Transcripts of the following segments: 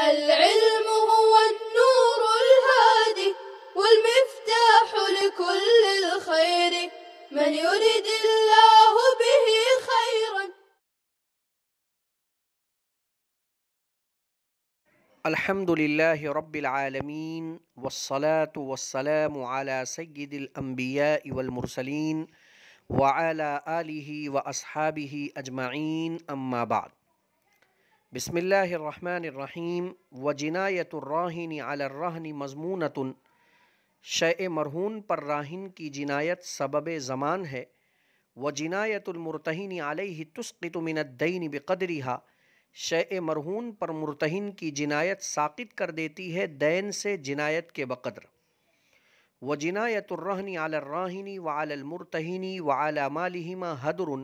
العلم هو النور الهادي والمفتاح لكل الخير من يرد الله به خيرا. الحمد لله رب العالمين والصلاة والسلام على سيد الأنبياء والمرسلين وعلى آله وأصحابه أجمعين أما بعد. بسم الله الرحمن الرحیم. وجنایت الراہن علی الرہن مضمونۃ، شیء مرہون پر راہن کی جنایت سبب زمان ہے. وجنایت المرتہن علیہ تسقط من الدین بقدرہا، شیء مرہون پر مرتہن کی جنایت ساقط کر دیتی ہے دین سے جنایت کے بقدر. وجنایت الرہن علی الراہن وعلی المرتہن وعلی مالہما ہدر،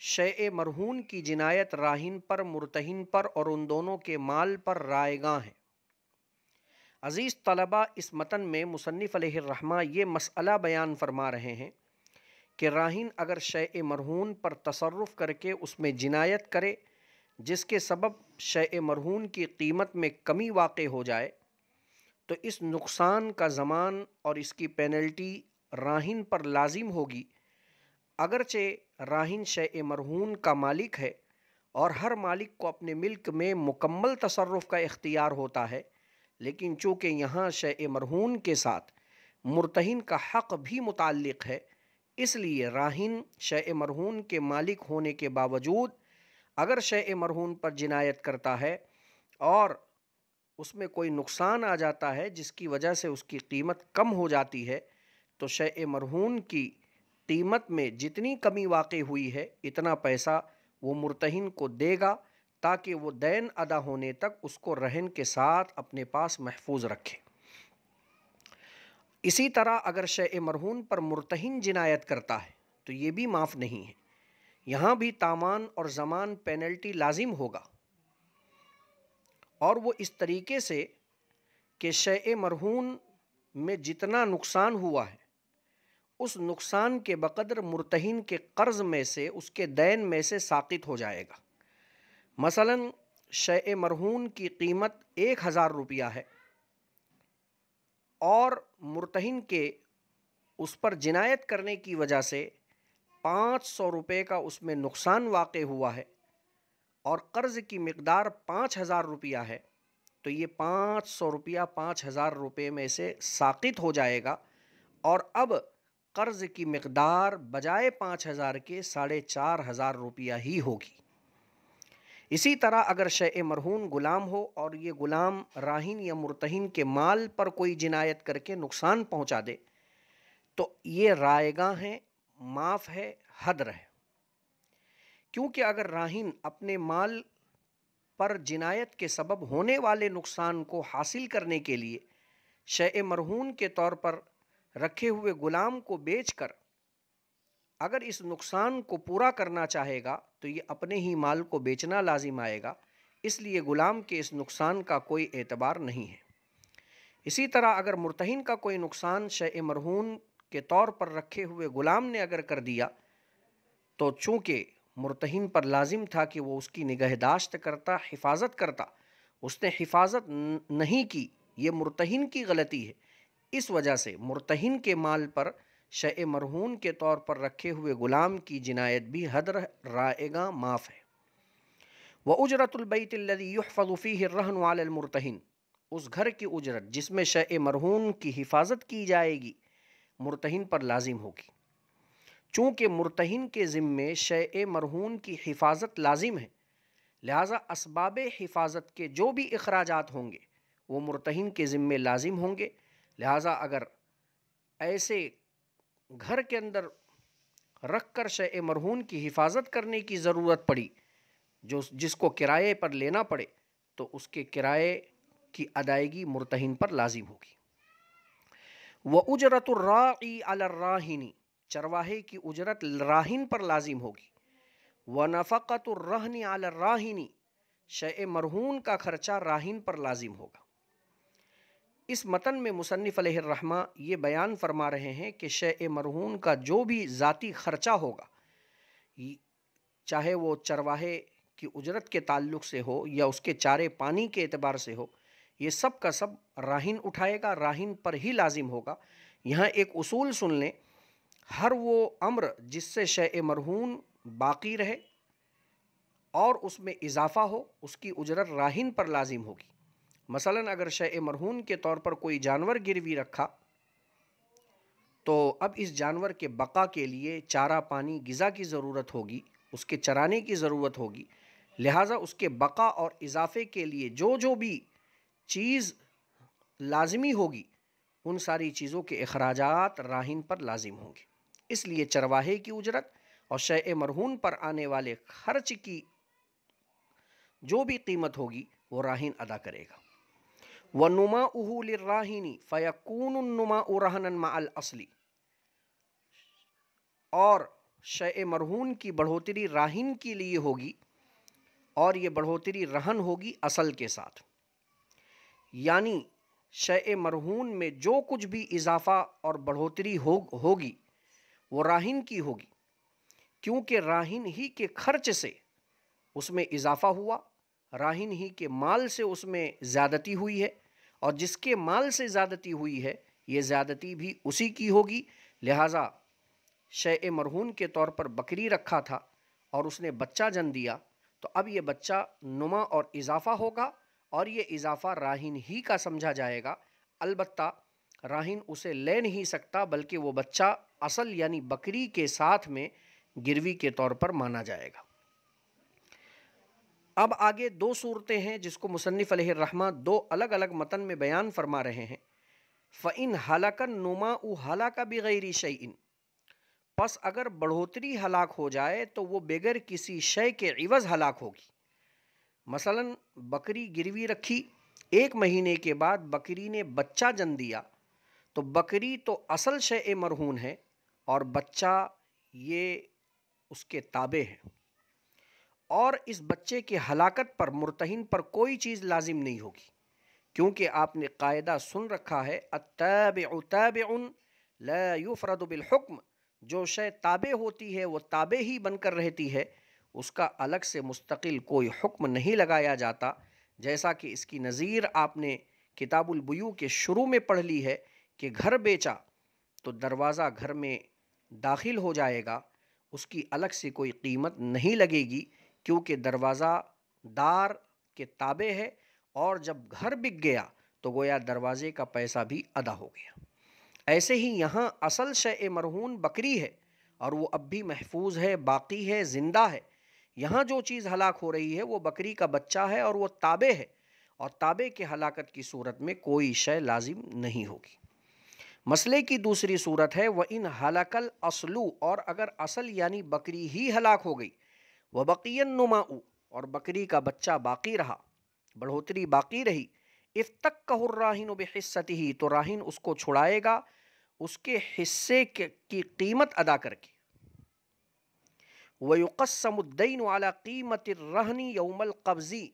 شیء مرہون کی جنایت راہن پر، مرتہن پر اور ان دونوں کے مال پر رائے گاں ہے. عزیز طلبہ، اس متن میں مصنف علیہ الرحمہ یہ مسئلہ بیان فرما رہے ہیں کہ راہن اگر شیء مرہون پر تصرف کر کے اس میں جنایت کرے جس کے سبب شیء مرہون کی قیمت میں کمی واقع ہو جائے تو اس نقصان کا ضمان اور اس کی پینلٹی راہن پر لازم ہوگی. اگرچہ راہن شیء مرہون کا مالک ہے اور ہر مالک کو اپنے ملک میں مکمل تصرف کا اختیار ہوتا ہے، لیکن چونکہ یہاں شیء مرہون کے ساتھ مرتہن کا حق بھی متعلق ہے، اس لیے راہن شیء مرہون کے مالک ہونے کے باوجود اگر شیء مرہون پر جنایت کرتا ہے اور اس میں کوئی نقصان آ جاتا ہے جس کی وجہ سے اس کی قیمت کم ہو جاتی ہے تو شیء مرہون کی قیمت میں جتنی کمی واقع ہوئی ہے اتنا پیسہ وہ مرتہن کو دے گا تاکہ وہ دین ادا ہونے تک اس کو رہن کے ساتھ اپنے پاس محفوظ رکھے. اسی طرح اگر شیء مرہون پر مرتہن جنایت کرتا ہے تو یہ بھی معاف نہیں ہے، یہاں بھی تاوان اور ضمان پینلٹی لازم ہوگا، اور وہ اس طریقے سے کہ شیء مرہون میں جتنا نقصان ہوا ہے اس نقصان کے بقدر مرتہن کے قرض میں سے، اس کے دین میں سے ساقط ہو جائے گا. مثلا شیء مرہون کی قیمت 1000 روپیہ ہے اور مرتہن کے اس پر جنایت کرنے کی وجہ سے 500 روپے کا اس میں نقصان واقع ہوا ہے اور قرض کی مقدار 5000 روپیہ ہے، تو یہ 500 روپیہ 5000 روپے میں سے ساقط ہو جائے گا اور اب قرض کی مقدار بجائے 5000 کے 4500 روپیہ ہی ہوگی. اسی طرح اگر شیء مرہون غلام ہو اور یہ غلام راہن یا مرتہن کے مال پر کوئی جنایت کر کے نقصان پہنچا دے تو یہ رائے گاں ہے، معاف ہے، حدر ہے. کیونکہ اگر راہن اپنے مال پر جنایت کے سبب ہونے والے نقصان کو حاصل کرنے کے لیے شیء مرہون کے طور پر رکھے ہوئے غلام کو بیچ کر اگر اس نقصان کو پورا کرنا چاہے گا تو یہ اپنے ہی مال کو بیچنا لازم آئے گا، اس لیے غلام کے اس نقصان کا کوئی اعتبار نہیں ہے. اسی طرح اگر مرتہن کا کوئی نقصان شیء مرہون کے طور پر رکھے ہوئے غلام نے اگر کر دیا تو چونکہ مرتہن پر لازم تھا کہ وہ اس کی نگہداشت کرتا، حفاظت کرتا، اس نے حفاظت نہیں کی، یہ مرتہن کی غلطی ہے، اس وجہ سے مرتہن کے مال پر شیء مرہون کے طور پر رکھے ہوئے غلام کی جنایت بھی حدر، رائے گاں، معاف ہے. وَأُجْرَةُ الْبَيْتِ الَّذِي يُحْفَظُ فِيهِ الرَّهْنُ عَلَى الْمُرْتَهِنِ، اس گھر کی اجرت جس میں شیء مرہون کی حفاظت کی جائے گی مرتہن پر لازم ہوگی. چونکہ مرتہن کے ذمے شیء مرہون کی حفاظت لازم ہے، لہٰذا اسباب حفاظت کے جو بھی اخراجات ہوں گے وہ مرتہن کے ذمے لازم ہوں گے. لہٰذا اگر ایسے گھر کے اندر رکھ کر شیء مرہون کی حفاظت کرنے کی ضرورت پڑی جس کو کرائے پر لینا پڑے تو اس کے کرائے کی ادائیگی مرتہن پر لازم ہوگی. وَأُجْرَةُ الرَّاعِي عَلَى الرَّاهِنِ، چرواہے کی اجرت راہن پر لازم ہوگی. وَنَفَقَةُ الرَّهْنِ عَلَى الرَّاهِنِ، شیء مرہون کا خرچہ راہن پر لازم ہوگا. اس متن میں مصنف علیہ الرحمہ یہ بیان فرما رہے ہیں کہ شیء مرہون کا جو بھی ذاتی خرچہ ہوگا، چاہے وہ چرواہے کی اجرت کے تعلق سے ہو یا اس کے چارے پانی کے اعتبار سے ہو، یہ سب کا سب راہن اٹھائے گا، راہن پر ہی لازم ہوگا۔ یہاں ایک اصول سن لیں، ہر وہ امر جس سے شیء مرہون باقی رہے اور اس میں اضافہ ہو، اس کی اجرت راہن پر لازم ہوگی۔ مثلا اگر شیء مرہون کے طور پر کوئی جانور گروی رکھا تو اب اس جانور کے بقا کے لیے چارہ پانی غذا کی ضرورت ہوگی، اس کے چرانے کی ضرورت ہوگی، لہٰذا اس کے بقا اور اضافے کے لیے جو بھی چیز لازمی ہوگی ان ساری چیزوں کے اخراجات راہن پر لازم ہوں گے۔ اس لیے چرواہے کی اجرت اور شیء مرہون پر آنے والے خرچ کی جو بھی قیمت ہوگی وہ راہن ادا کرے گا۔ وَنُمَاؤُهُ لِلرَّاهِنِ فَيَكُونُ النُّمَاءُ رَهْنًا مَعَ الْأَصْلِ، اور شیء مرہون کی بڑھوتری راہن کے لیے ہوگی اور یہ بڑھوتری رہن ہوگی اصل کے ساتھ، یعنی شیء مرہون میں جو کچھ بھی اضافہ اور بڑھوتری ہوگی وہ راہن کی ہوگی، کیونکہ راہن ہی کے خرچ سے اس میں اضافہ ہوا، راہن ہی کے مال سے اس میں زیادتی ہوئی ہے، اور جس کے مال سے زیادتی ہوئی ہے یہ زیادتی بھی اسی کی ہوگی۔ لہٰذا شیء مرہون کے طور پر بکری رکھا تھا اور اس نے بچہ جن دیا، تو اب یہ بچہ نما اور اضافہ ہوگا اور یہ اضافہ راہن ہی کا سمجھا جائے گا، البتہ راہن اسے لے نہیں سکتا بلکہ وہ بچہ اصل یعنی بکری کے ساتھ میں گروی کے طور پر مانا جائے گا۔ اب آگے دو صورتیں ہیں جس کو مصنف علیہ الرحمہ دو الگ الگ متن میں بیان فرما رہے ہیں۔ فَإِنْ هَلَكَ النُّمَاءُ هَلَكَ بِغَيْرِ شَيْءٍ، پس اگر بڑھوتری ہلاک ہو جائے تو وہ بغیر کسی شے کے عوض ہلاک ہوگی۔ مثلا بکری گروی رکھی، 1 مہینے کے بعد بکری نے بچہ جن دیا، تو بکری تو اصل شیء مرہون ہے اور بچہ یہ اس کے تابع ہے، اور اس بچے کے ہلاکت پر مرتہن پر کوئی چیز لازم نہیں ہوگی، کیونکہ آپ نے قاعدہ سن رکھا ہے التابع تابع لا یفرد بالحکم، جو شے تابع ہوتی ہے وہ تابع ہی بن کر رہتی ہے، اس کا الگ سے مستقل کوئی حکم نہیں لگایا جاتا، جیسا کہ اس کی نظیر آپ نے کتاب البیوع کے شروع میں پڑھ لی ہے کہ گھر بیچا تو دروازہ گھر میں داخل ہو جائے گا، اس کی الگ سے کوئی قیمت نہیں لگے گی، کیونکہ دروازہ دار کے تابع ہے، اور جب گھر بک گیا تو گویا دروازے کا پیسہ بھی ادا ہو گیا۔ ایسے ہی یہاں اصل شیء مرہون بکری ہے اور وہ اب بھی محفوظ ہے، باقی ہے، زندہ ہے۔ یہاں جو چیز ہلاک ہو رہی ہے وہ بکری کا بچہ ہے اور وہ تابع ہے، اور تابع کے ہلاکت کی صورت میں کوئی شے لازم نہیں ہوگی۔ مسئلے کی دوسری صورت ہے وَإِنْ هَلَكَ الْأَصْلُ، اور اگر اصل یعنی بکری ہی ہلاک ہو گئی، وَبَقِيَ النُّمَاءُ، اور بکری کا بچہ باقی رہا، بڑھوتری باقی رہی، افتکہ الراہن بحصتہ، تو راہن اس کو چھڑائے گا اس کے حصے کی قیمت ادا کر کے۔ وَيُقَسَّمُ الدَّيْنُ عَلَى قِيمَةِ الرَّهْنِ يَوْمَ الْقَبْضِ،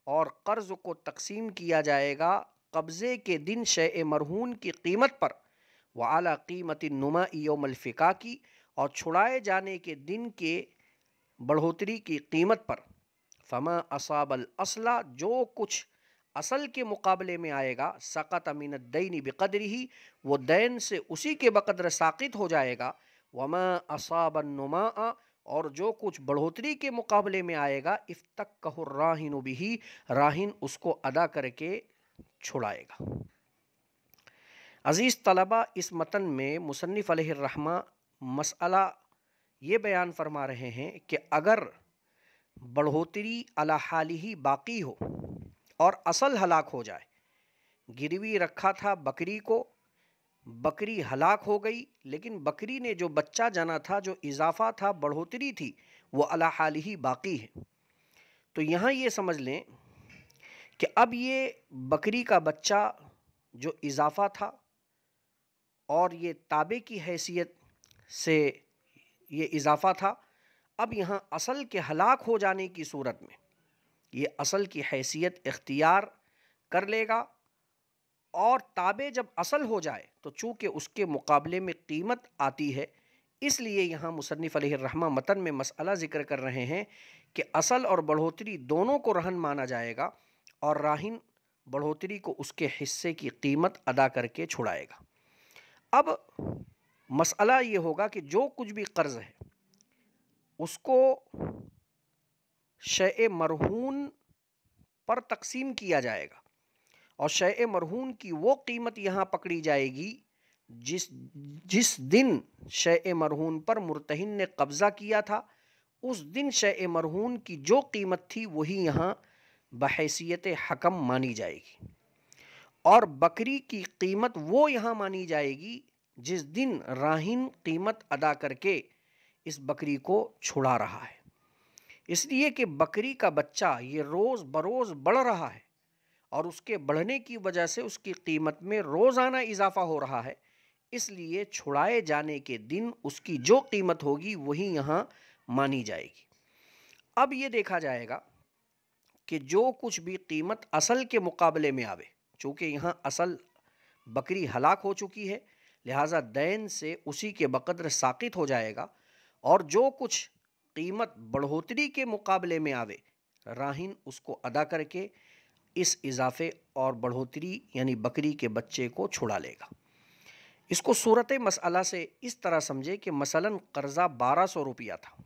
اور قرض کو تقسیم کیا جائے گا قبضے کے دن شیء مرہون کی قیمت پر، وَعَلَى قِيمَةِ النُّمَاءِ يَوْمَ الْفِكَاكِ، اور چھڑائے جانے کے دن کے بڑھوتری کی قیمت پر۔ فَمَا أَصَابَ الْأَصْلَ، جو کچھ اصل کے مقابلے میں آئے گا، سقط من الدین بقدرہ، وہ دین سے اسی کے بقدر ساقط ہو جائے گا۔ وما اصاب النماء، اور جو کچھ بڑھوتری کے مقابلے میں آئے گا، افتکہ الراہن بہ، راہن اس کو ادا کر کے چھڑائے گا۔ عزیز طلبہ، اس متن میں مصنف علیہ الرحمہ مسئلہ یہ بیان فرما رہے ہیں کہ اگر بڑھوتری علی حالہ باقی ہو اور اصل ہلاک ہو جائے، گروی رکھا تھا بکری کو، بکری ہلاک ہو گئی، لیکن بکری نے جو بچہ جنا تھا، جو اضافہ تھا، بڑھوتری تھی، وہ علی حالہ باقی ہے۔ تو یہاں یہ سمجھ لیں کہ اب یہ بکری کا بچہ جو اضافہ تھا اور یہ تابع کی حیثیت سے یہ اضافہ تھا، اب یہاں اصل کے ہلاک ہو جانے کی صورت میں یہ اصل کی حیثیت اختیار کر لے گا، اور تابع جب اصل ہو جائے تو چونکہ اس کے مقابلے میں قیمت آتی ہے، اس لیے یہاں مصنف علیہ الرحمہ متن میں مسئلہ ذکر کر رہے ہیں کہ اصل اور بڑھوتری دونوں کو رہن مانا جائے گا اور راہن بڑھوتری کو اس کے حصے کی قیمت ادا کر کے چھڑائے گا۔ اب مسئلہ یہ ہوگا کہ جو کچھ بھی قرض ہے اس کو شیء مرہون پر تقسیم کیا جائے گا، اور شیء مرہون کی وہ قیمت یہاں پکڑی جائے گی جس دن شیء مرہون پر مرتہن نے قبضہ کیا تھا، اس دن شیء مرہون کی جو قیمت تھی وہی یہاں بحیثیت حکم مانی جائے گی، اور بکری کی قیمت وہ یہاں مانی جائے گی جس دن راہن قیمت ادا کر کے اس بکری کو چھڑا رہا ہے، اس لیے کہ بکری کا بچہ یہ روز بروز بڑھ رہا ہے اور اس کے بڑھنے کی وجہ سے اس کی قیمت میں روزانہ اضافہ ہو رہا ہے، اس لیے چھڑائے جانے کے دن اس کی جو قیمت ہوگی وہی یہاں مانی جائے گی۔ اب یہ دیکھا جائے گا کہ جو کچھ بھی قیمت اصل کے مقابلے میں آوے، چونکہ یہاں اصل بکری ہلاک ہو چکی ہے لہٰذا دین سے اسی کے بقدر ساقط ہو جائے گا، اور جو کچھ قیمت بڑھوتری کے مقابلے میں آوے راہن اس کو ادا کر کے اس اضافے اور بڑھوتری یعنی بکری کے بچے کو چھڑا لے گا۔ اس کو صورت مسئلہ سے اس طرح سمجھے کہ مثلاً قرضہ 1200 روپیہ تھا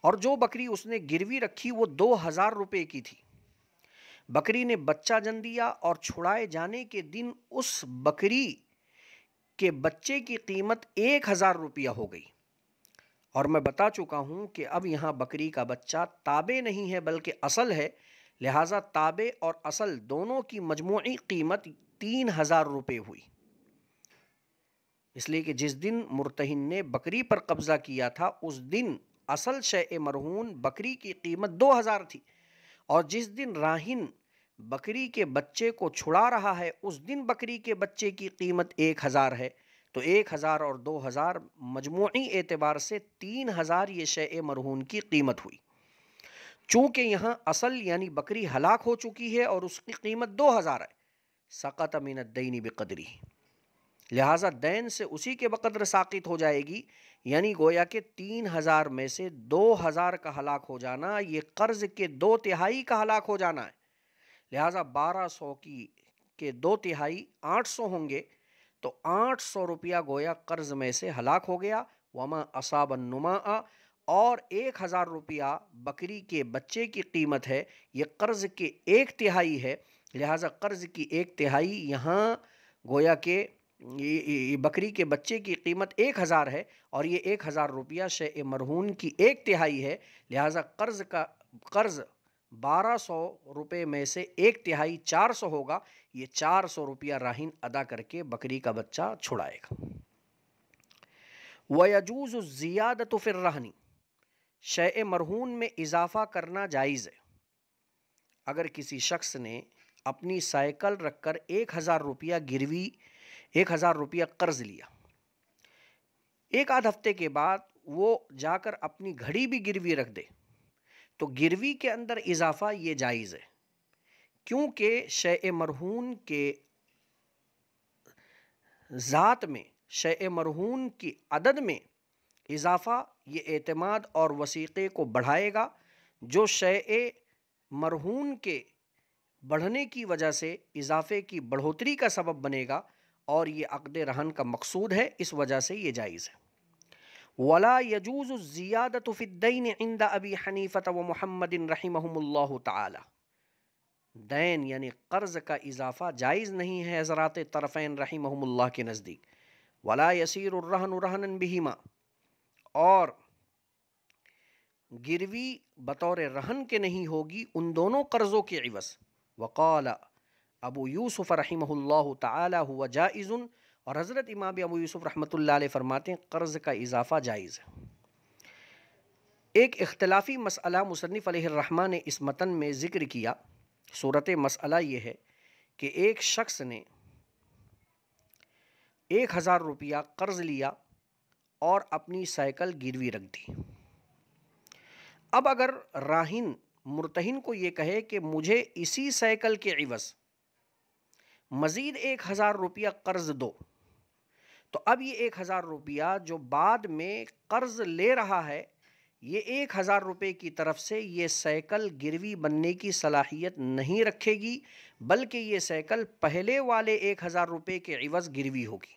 اور جو بکری اس نے گروی رکھی وہ 2000 روپے کی تھی، بکری نے بچہ جن دیا اور چھڑائے جانے کے دن اس بکری کے بچے کی قیمت 1000 روپیہ ہو گئی، اور میں بتا چکا ہوں کہ اب یہاں بکری کا بچہ تابع نہیں ہے بلکہ اصل ہے، لہٰذا تابع اور اصل دونوں کی مجموعی قیمت 3000 روپے ہوئی، اس لیے کہ جس دن مرتہن نے بکری پر قبضہ کیا تھا اس دن اصل شیء مرہون بکری کی قیمت 2000 تھی، اور جس دن راہن بکری کے بچے کو چھڑا رہا ہے اس دن بکری کے بچے کی قیمت 1000 ہے، تو 1000 اور 2000 مجموعی اعتبار سے 3000 یہ شیء مرہون کی قیمت ہوئی۔ چونکہ یہاں اصل یعنی بکری ہلاک ہو چکی ہے اور اس کی قیمت 2000 ہے، سقط من الدین بقدری، لہٰذا دین سے اسی کے بقدر ساقط ہو جائے گی، یعنی گویا کہ 3000 میں سے 2000 کا ہلاک ہو جانا یہ قرض کے 2/3 کا ہلاک ہو جانا ہے، لہٰذا 1200 کے 2/3 800 ہوں گے، تو 800 روپیہ گویا قرض میں سے ہلاک ہو گیا، وما اصاب النماء، اور 1000 روپیہ بکری کے بچے کی قیمت ہے، یہ قرض کے 1/3 ہے، لہٰذا قرض کی 1/3 یہاں گویا کہ یہ بکری کے بچے کی قیمت 1000 ہے اور یہ 1000 روپیہ شیء مرہون کی 1/3 ہے، لہٰذا قرض 1200 روپے میں سے 1/3 400 ہوگا، یہ 400 روپیہ راہن ادا کر کے بکری کا بچہ چھڑائے گا۔ وَيَجُوزُ الزِّيَادَةُ فِي الرَّهْنِ، شیء مرہون میں اضافہ کرنا جائز ہے۔ اگر کسی شخص نے اپنی سائیکل رکھ کر 1000 روپیہ گروی 1000 روپیہ قرض لیا، ایک آدھ ہفتے کے بعد وہ جا کر اپنی گھڑی بھی گروی رکھ دے تو گروی کے اندر اضافہ یہ جائز ہے، کیونکہ شیء مرہون کے ذات میں شیء مرہون کی عدد میں اضافہ یہ اعتماد اور وثیقے کو بڑھائے گا، جو شیء مرہون کے بڑھنے کی وجہ سے اضافے کی بڑھوتری کا سبب بنے گا، اور یہ عقد رہن کا مقصود ہے، اس وجہ سے یہ جائز ہے۔ وَلَا يَجُوزُ الزِّيَادَةُ فِي الدَّيْنِ عِنْدَ أَبِي حَنِيفَةَ وَمُحَمَّدٍ رَحِمَهُمُ اللَّهُ تعالی، دین یعنی قرض کا اضافہ جائز نہیں ہے حضرات طرفین رحمہم اللہ کے نزدیک۔ وَلَا يَسِيرُ الرَّهْنُ رَهْنًا بِهِمَا، اور گروی بطور رہن کے نہیں ہوگی ان دونوں قرضوں کے عوض۔ وقال ابو یوسف رحمہ اللہ تعالی ہوا جائز، اور حضرت امام ابو یوسف رحمۃ اللہ علیہ فرماتے ہیں قرض کا اضافہ جائز ہے۔ ایک اختلافی مسئلہ مصنف علیہ الرحمہ نے اس متن میں ذکر کیا۔ صورت مسئلہ یہ ہے کہ ایک شخص نے 1000 روپیہ قرض لیا اور اپنی سائیکل گروی رکھ دی۔ اب اگر راہن مرتہن کو یہ کہے کہ مجھے اسی سائیکل کے عوض مزید 1000 روپیہ قرض دو، تو اب یہ 1000 روپیہ جو بعد میں قرض لے رہا ہے یہ 1000 روپے کی طرف سے یہ سائیکل گروی بننے کی صلاحیت نہیں رکھے گی، بلکہ یہ سائیکل پہلے والے 1000 روپے کے عوض گروی ہوگی،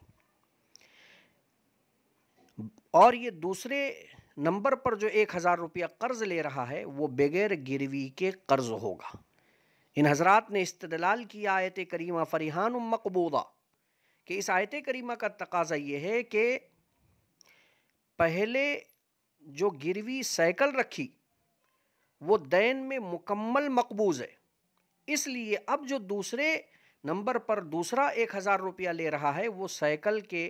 اور یہ دوسرے نمبر پر جو 1000 روپیہ قرض لے رہا ہے وہ بغیر گروی کے قرض ہوگا۔ ان حضرات نے استدلال کیا آیت کریمہ فریحان مقبوضہ کہ اس آیت کریمہ کا تقاضا یہ ہے کہ پہلے جو گروی سائیکل رکھی وہ دین میں مکمل مقبوض ہے، اس لیے اب جو دوسرے نمبر پر دوسرا 1000 روپیہ لے رہا ہے وہ سائیکل کے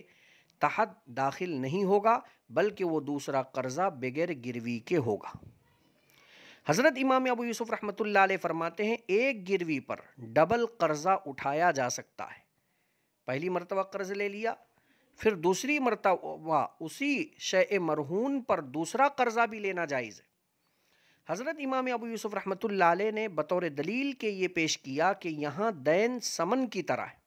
تحت داخل نہیں ہوگا، بلکہ وہ دوسرا قرضہ بغیر گروی کے ہوگا۔ حضرت امام ابو یوسف رحمۃ اللہ علیہ فرماتے ہیں ایک گروی پر ڈبل قرضہ اٹھایا جا سکتا ہے، پہلی مرتبہ قرض لے لیا، پھر دوسری مرتبہ اسی شیء مرہون پر دوسرا قرضہ بھی لینا جائز ہے۔ حضرت امام ابو یوسف رحمۃ اللہ علیہ نے بطور دلیل کے یہ پیش کیا کہ یہاں دین سمن کی طرح ہے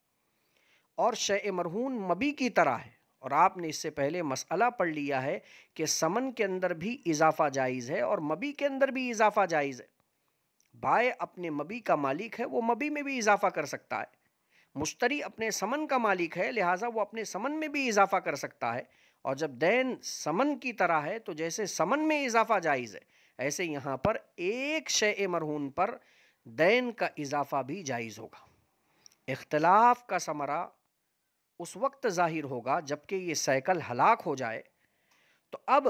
اور شیء مرہون مبی کی طرح ہے، اور آپ نے اس سے پہلے مسئلہ پڑھ لیا ہے کہ سمن کے اندر بھی اضافہ جائز ہے اور مبی کے اندر بھی اضافہ جائز ہے۔ بائع اپنے مبی کا مالک ہے، وہ مبی میں بھی اضافہ کر سکتا ہے، مشتری اپنے سمن کا مالک ہے، لہٰذا وہ اپنے سمن میں بھی اضافہ کر سکتا ہے، اور جب دین سمن کی طرح ہے تو جیسے سمن میں اضافہ جائز ہے، ایسے یہاں پر ایک شیء مرہون پر دین کا اضافہ بھی جائز ہوگا۔ اختلاف کا ثمرہ اس وقت ظاہر ہوگا جبکہ یہ سائیکل ہلاک ہو جائے، تو اب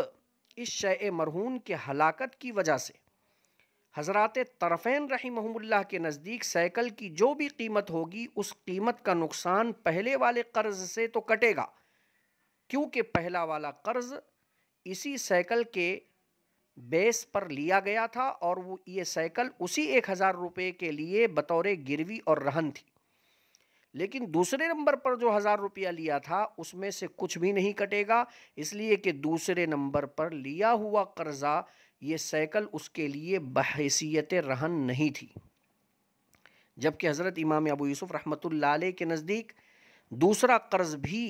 اس شیء مرہون کے ہلاکت کی وجہ سے حضرات طرفین رحمہم اللہ کے نزدیک سائیکل کی جو بھی قیمت ہوگی اس قیمت کا نقصان پہلے والے قرض سے تو کٹے گا، کیونکہ پہلا والا قرض اسی سائیکل کے بیس پر لیا گیا تھا اور وہ یہ سائیکل اسی 1000 روپے کے لیے بطور گروی اور رہن تھی، لیکن دوسرے نمبر پر جو 1000 روپیہ لیا تھا اس میں سے کچھ بھی نہیں کٹے گا، اس لیے کہ دوسرے نمبر پر لیا ہوا قرضہ یہ سائیکل اس کے لیے بحیثیت رہن نہیں تھی، جبکہ حضرت امام ابو یوسف رحمۃ اللہ علیہ کے نزدیک دوسرا قرض بھی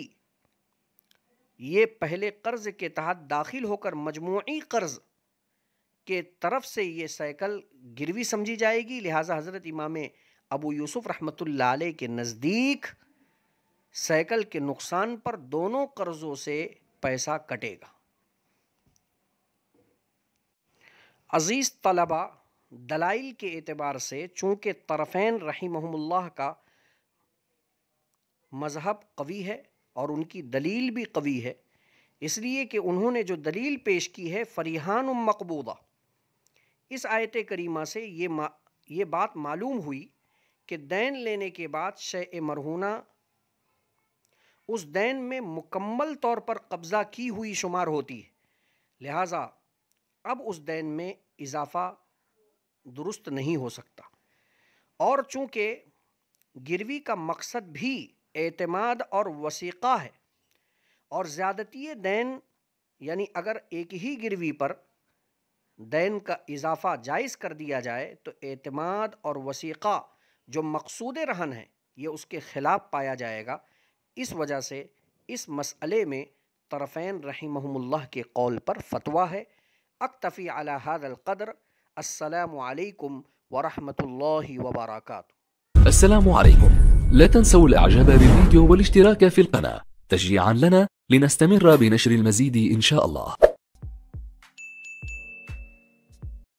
یہ پہلے قرض کے تحت داخل ہو کر مجموعی قرض کے طرف سے یہ سائیکل گروی سمجھی جائے گی، لہٰذا حضرت امام ابو یوسف رحمۃ اللہ علیہ کے نزدیک سائیکل کے نقصان پر دونوں قرضوں سے پیسہ کٹے گا۔ عزیز طلبہ، دلائل کے اعتبار سے چونکہ طرفین رحمہم اللہ کا مذہب قوی ہے اور ان کی دلیل بھی قوی ہے، اس لیے کہ انہوں نے جو دلیل پیش کی ہے فریحان مقبوضہ، اس آیت کریمہ سے یہ بات معلوم ہوئی کہ دین لینے کے بعد شیء مرہونہ اس دین میں مکمل طور پر قبضہ کی ہوئی شمار ہوتی ہے، لہٰذا اب اس دین میں اضافہ درست نہیں ہو سکتا، اور چونکہ گروی کا مقصد بھی اعتماد اور وثیقہ ہے، اور زیادتی دین یعنی اگر ایک ہی گروی پر دین کا اضافہ جائز کر دیا جائے تو اعتماد اور وثیقہ جو مقصود رہن ہے یہ اس کے خلاف پایا جائے گا، اس وجہ سے اس مسئلے میں طرفین رحمہم اللہ کے قول پر فتویٰ ہے۔ اکتفی علی ھذا القدر، السلام علیکم ورحمۃ اللہ وبرکاتہ۔ السلام عليكم، لا تنسوا الاعجاب بالفيديو والاشتراك في القناة تشجيعا لنا لنستمر بنشر المزيد إن شاء الله.